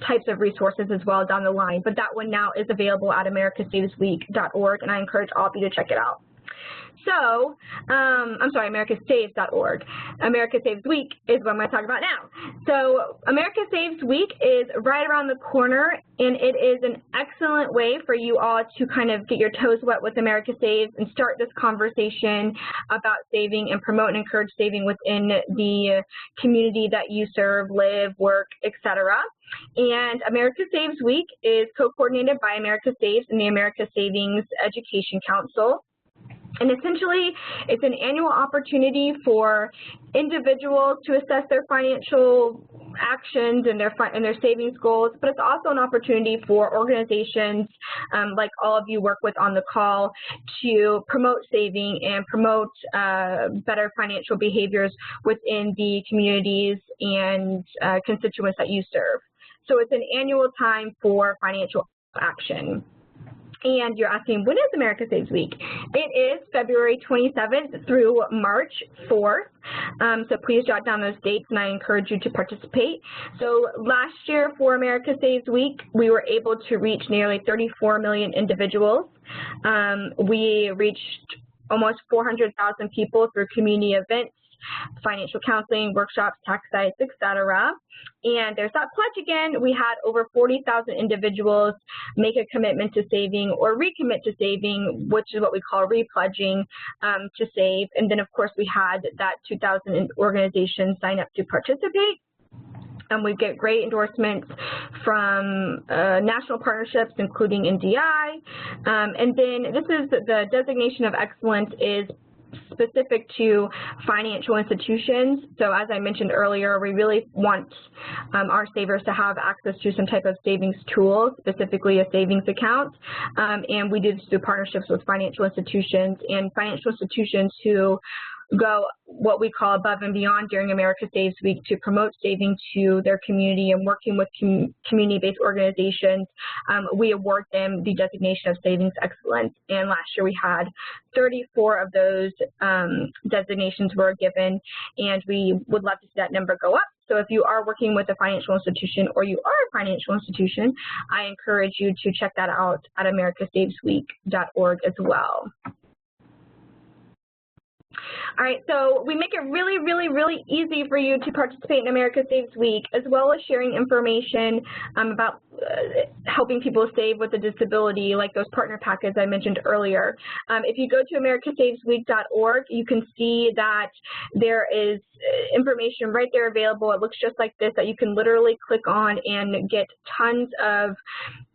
types of resources as well down the line, but that one now is available at americasavesweek.org, and I encourage all of you to check it out. So, I'm sorry, americasaves.org. America Saves Week is what I'm going to talk about now. So, America Saves Week is right around the corner, and it is an excellent way for you all to get your toes wet with America Saves and start this conversation about saving and promote and encourage saving within the community that you serve, live, work, etc. And America Saves Week is co-coordinated by America Saves and the America Savings Education Council. And essentially, it's an annual opportunity for individuals to assess their financial actions and their savings goals, but it's also an opportunity for organizations like all of you work with on the call to promote saving and promote better financial behaviors within the communities and constituents that you serve. So it's an annual time for financial action. And you're asking, when is America Saves Week? It is February 27th through March 4th. So please jot down those dates, and I encourage you to participate. So last year for America Saves Week, we were able to reach nearly 34 million individuals. We reached almost 400,000 people through community events, financial counseling, workshops, tax sites, etc. And there's that pledge again. We had over 40,000 individuals make a commitment to saving or recommit to saving, which is what we call repledging to save. And then, of course, we had that 2,000 organizations sign up to participate. And we get great endorsements from national partnerships, including NDI. And then this is the designation of excellence is specific to financial institutions. So as I mentioned earlier, we really want our savers to have access to some type of savings tool, specifically a savings account. And we do this through partnerships with financial institutions who go what we call above and beyond during America Saves Week to promote saving to their community, and working with community-based organizations. We award them the designation of Savings Excellence, and last year we had 34 of those designations were given, and we would love to see that number go up. So if you are working with a financial institution or you are a financial institution, I encourage you to check that out at americasavesweek.org as well. All right, so we make it really, really, really easy for you to participate in America Saves Week, as well as sharing information about helping people save with a disability, like those partner packets I mentioned earlier. If you go to americasavesweek.org, you can see that there is information right there available. It looks just like this, that you can literally click on and get tons of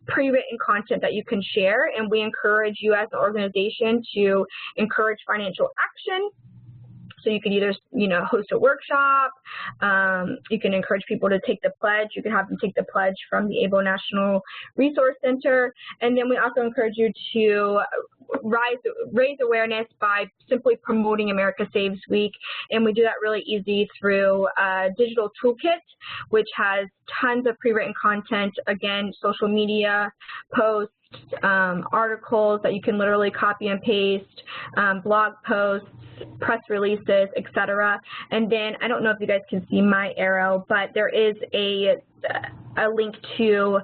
pre-written content that you can share, and we encourage you as an organization to encourage financial action. So you could either, host a workshop, you can encourage people to take the pledge, you can have them take the pledge from the ABLE National Resource Center, and then we also encourage you to raise awareness by simply promoting America Saves Week, and we do that really easy through a digital toolkit, which has tons of pre-written content, again, social media posts, articles that you can literally copy and paste, blog posts, press releases, etc. And then I don't know if you guys can see my arrow, but there is a link to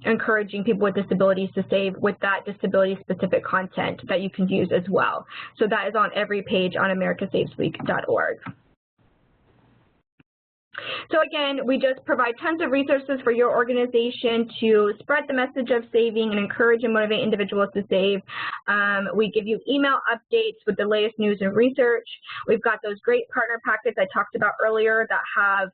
encouraging people with disabilities to save with that disability-specific content that you can use as well. So that is on every page on americasavesweek.org. So again, we just provide tons of resources for your organization to spread the message of saving and encourage and motivate individuals to save. We give you email updates with the latest news and research. We've got those great partner packets I talked about earlier that have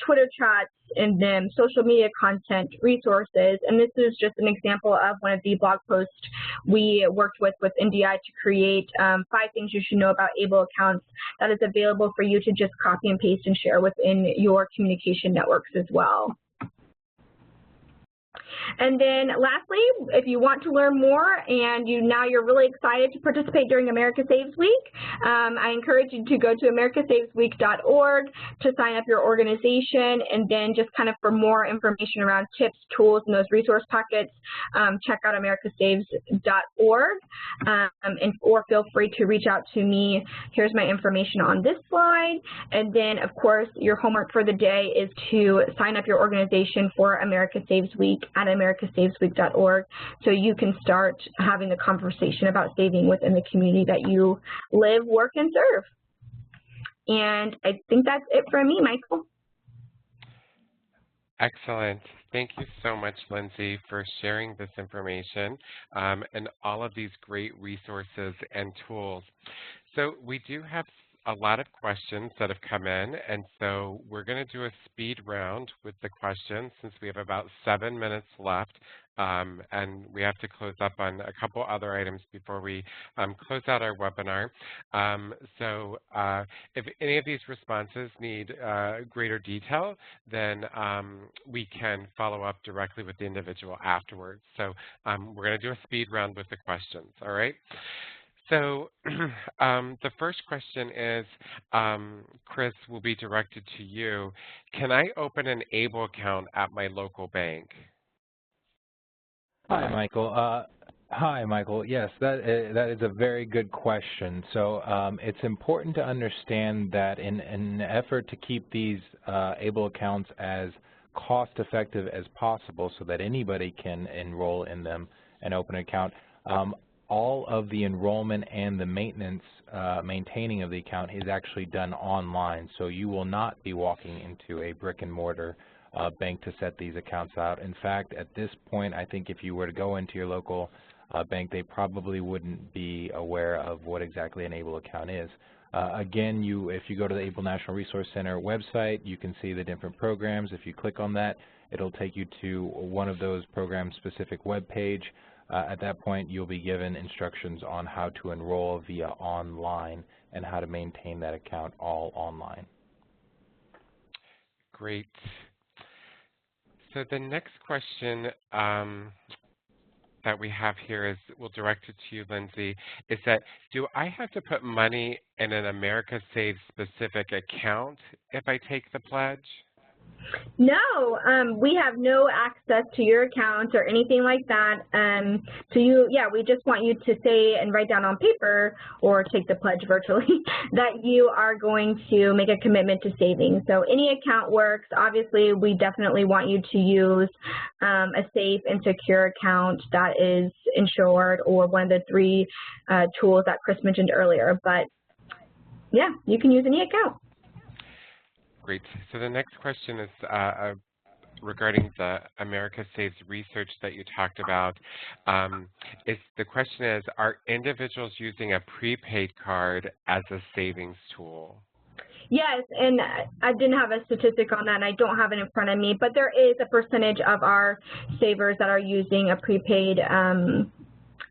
Twitter chats in them, social media content, resources, and this is just an example of one of the blog posts we worked with NDI to create 5 things you should know about ABLE accounts that is available for you to just copy and paste and share within your communication networks as well. And then lastly, if you want to learn more and you're really excited to participate during America Saves Week, I encourage you to go to americasavesweek.org to sign up your organization, and then just kind of for more information around tips, tools, and those resource packets, check out americasaves.org, or feel free to reach out to me. Here's my information on this slide. And then, of course, your homework for the day is to sign up your organization for America Saves Week at americasavesweek.org, so you can start having a conversation about saving within the community that you live, work, and serve. And I think that's it from me, Michael. Excellent. Thank you so much, Lindsay, for sharing this information and all of these great resources and tools. So we do have a lot of questions that have come in, and so we're going to do a speed round with the questions since we have about 7 minutes left, and we have to close up on a couple other items before we close out our webinar. So if any of these responses need greater detail, then we can follow up directly with the individual afterwards. So we're going to do a speed round with the questions, all right? So the first question is, Chris, will be directed to you. Can I open an ABLE account at my local bank? Hi, Michael. Yes, that is a very good question. So it's important to understand that in an effort to keep these ABLE accounts as cost-effective as possible so that anybody can enroll in them and open an account, all of the enrollment and the maintenance, maintaining of the account is actually done online. So you will not be walking into a brick-and-mortar bank to set these accounts out. In fact, at this point, I think if you were to go into your local bank, they probably wouldn't be aware of what exactly an ABLE account is. Again, if you go to the ABLE National Resource Center website, you can see the different programs. If you click on that, it'll take you to one of those program-specific web page. At that point, you'll be given instructions on how to enroll via online and how to maintain that account all online. Great. So the next question that we have here is, we'll direct it to you, Lindsay, is that, do I have to put money in an America Saves specific account if I take the pledge? No, we have no access to your account or anything like that. We just want you to say and write down on paper or take the pledge virtually that you are going to make a commitment to saving. So any account works. Obviously, we definitely want you to use a safe and secure account that is insured, or one of the three tools that Chris mentioned earlier. But yeah, you can use any account. Great. So the next question is regarding the America Saves research that you talked about. The question is, are individuals using a prepaid card as a savings tool? Yes, and I didn't have a statistic on that, and I don't have it in front of me, but there is a percentage of our savers that are using a prepaid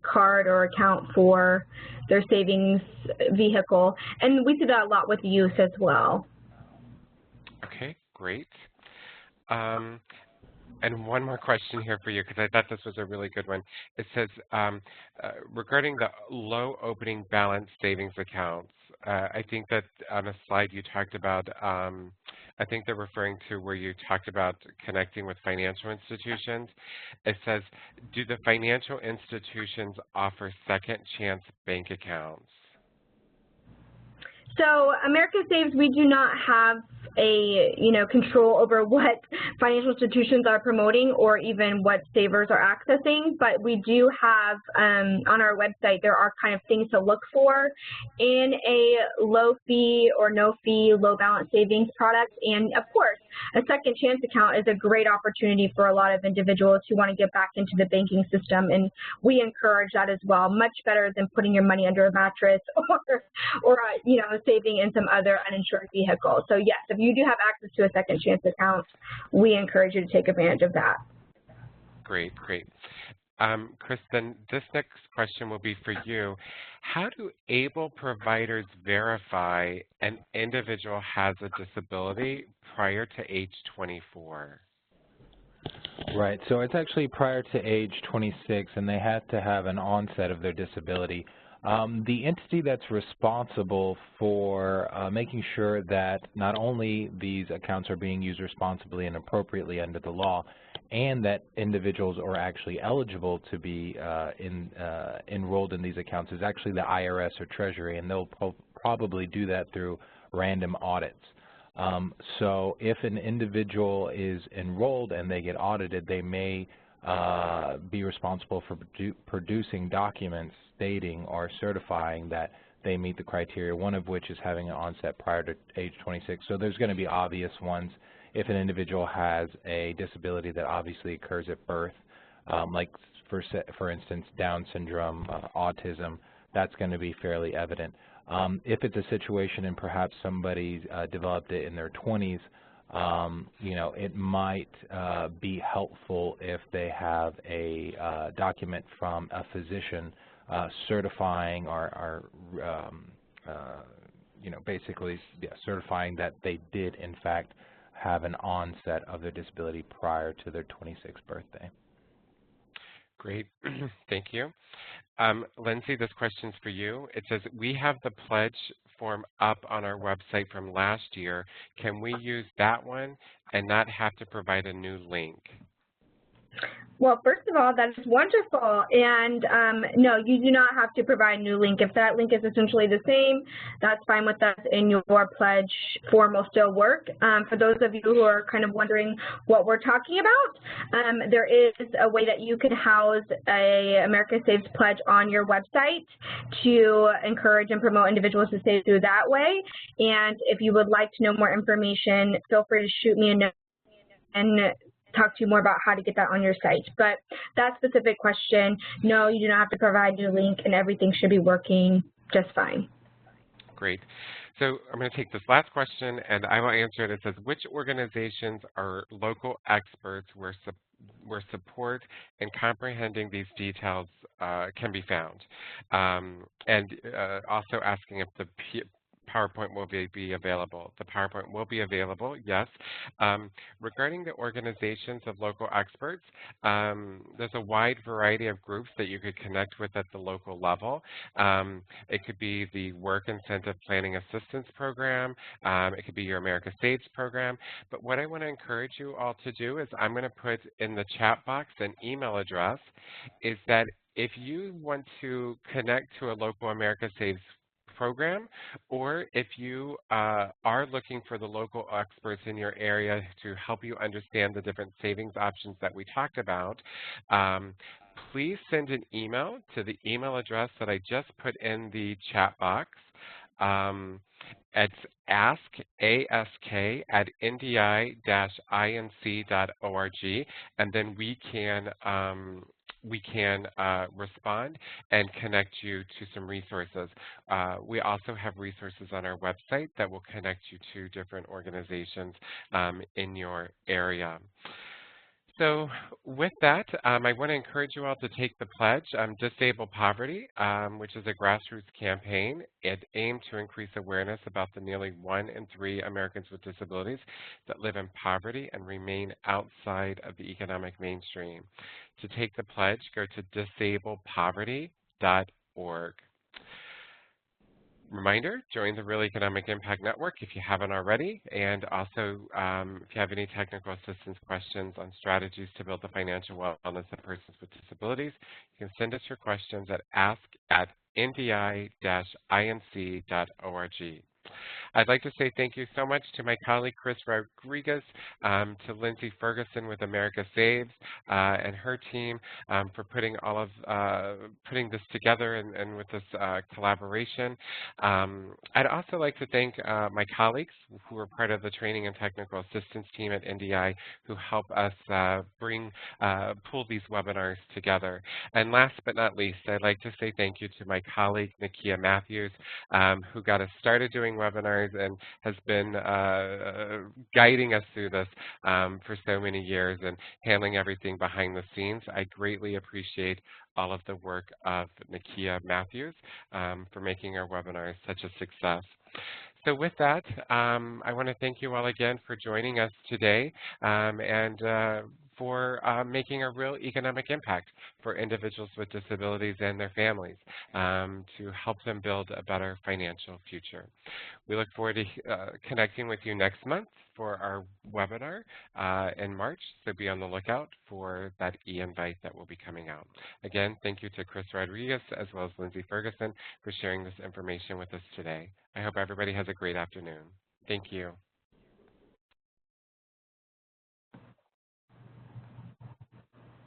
card or account for their savings vehicle, and we see that a lot with youth as well. Okay, great. And one more question here for you, because I thought this was a really good one. It says, regarding the low opening balance savings accounts, I think that on a slide you talked about, I think they're referring to where you talked about connecting with financial institutions. It says, do the financial institutions offer second chance bank accounts? So America Saves, we do not have a control over what financial institutions are promoting or even what savers are accessing, but we do have on our website, there are kind of things to look for in a low fee or no fee, low balance savings product. And of course, a second chance account is a great opportunity for a lot of individuals who want to get back into the banking system, and we encourage that as well. Much better than putting your money under a mattress or saving in some other uninsured vehicle. So yes, if you do have access to a second chance account, we encourage you to take advantage of that. Great, great. Chris, then this next question will be for you. How do ABLE providers verify an individual has a disability prior to age 24? Right, so it's actually prior to age 26, and they have to have an onset of their disability. The entity that's responsible for making sure that not only these accounts are being used responsibly and appropriately under the law, and that individuals are actually eligible to be enrolled in these accounts, is actually the IRS or Treasury, and they'll probably do that through random audits. So if an individual is enrolled and they get audited, they may be responsible for producing documents stating or certifying that they meet the criteria, one of which is having an onset prior to age 26. So there's going to be obvious ones. If an individual has a disability that obviously occurs at birth, like for instance Down syndrome, autism, that's going to be fairly evident. If it's a situation and perhaps somebody developed it in their 20s, it might be helpful if they have a document from a physician certifying or basically certifying that they did in fact have an onset of their disability prior to their 26th birthday. Great, thank you. Lindsay, this question's for you. It says, we have the pledge form up on our website from last year. Can we use that one and not have to provide a new link? Well, first of all, that is wonderful. And no, you do not have to provide a new link. If that link is essentially the same, that's fine with us, and your pledge form will still work. For those of you who are kind of wondering what we're talking about, there is a way that you can house a America Saves pledge on your website to encourage and promote individuals to save through that way. And if you would like to know more information, feel free to shoot me a note and talk to you more about how to get that on your site. But that specific question, no, you do not have to provide your link, and everything should be working just fine. Great. So I'm going to take this last question, and I will answer it. It says, which organizations are local experts where support and comprehending these details can be found? And also asking if the PowerPoint will be available. The PowerPoint will be available, yes. Regarding the organizations of local experts, there's a wide variety of groups that you could connect with at the local level. It could be the Work Incentive Planning Assistance Program. It could be your America Saves program. But what I want to encourage you all to do is I'm going to put in the chat box an email address, is that if you want to connect to a local America Saves program, or if you are looking for the local experts in your area to help you understand the different savings options that we talked about, please send an email to the email address that I just put in the chat box. It's ask@ndi-inc.org, and then we can respond and connect you to some resources. We also have resources on our website that will connect you to different organizations in your area. So with that, I want to encourage you all to take the pledge, Disable Poverty, which is a grassroots campaign. It aims to increase awareness about the nearly 1 in 3 Americans with disabilities that live in poverty and remain outside of the economic mainstream. To take the pledge, go to disablepoverty.org. Reminder, join the Real Economic Impact Network if you haven't already, and also if you have any technical assistance questions on strategies to build the financial wellness of persons with disabilities, you can send us your questions at ask@ndi-inc.org. I'd like to say thank you so much to my colleague Chris Rodriguez, to Lindsay Ferguson with America Saves, and her team for putting putting this together and with this collaboration. I'd also like to thank my colleagues who are part of the training and technical assistance team at NDI who help us pull these webinars together. And last but not least, I'd like to say thank you to my colleague Nakia Matthews, who got us started doing webinars and has been guiding us through this for so many years and handling everything behind the scenes. I greatly appreciate all of the work of Nakia Matthews for making our webinars such a success. So with that, I want to thank you all again for joining us today and for making a real economic impact for individuals with disabilities and their families to help them build a better financial future. We look forward to connecting with you next month for our webinar in March, so be on the lookout for that e-invite that will be coming out. Again, thank you to Chris Rodriguez as well as Lindsay Ferguson for sharing this information with us today. I hope everybody has a great afternoon. Thank you.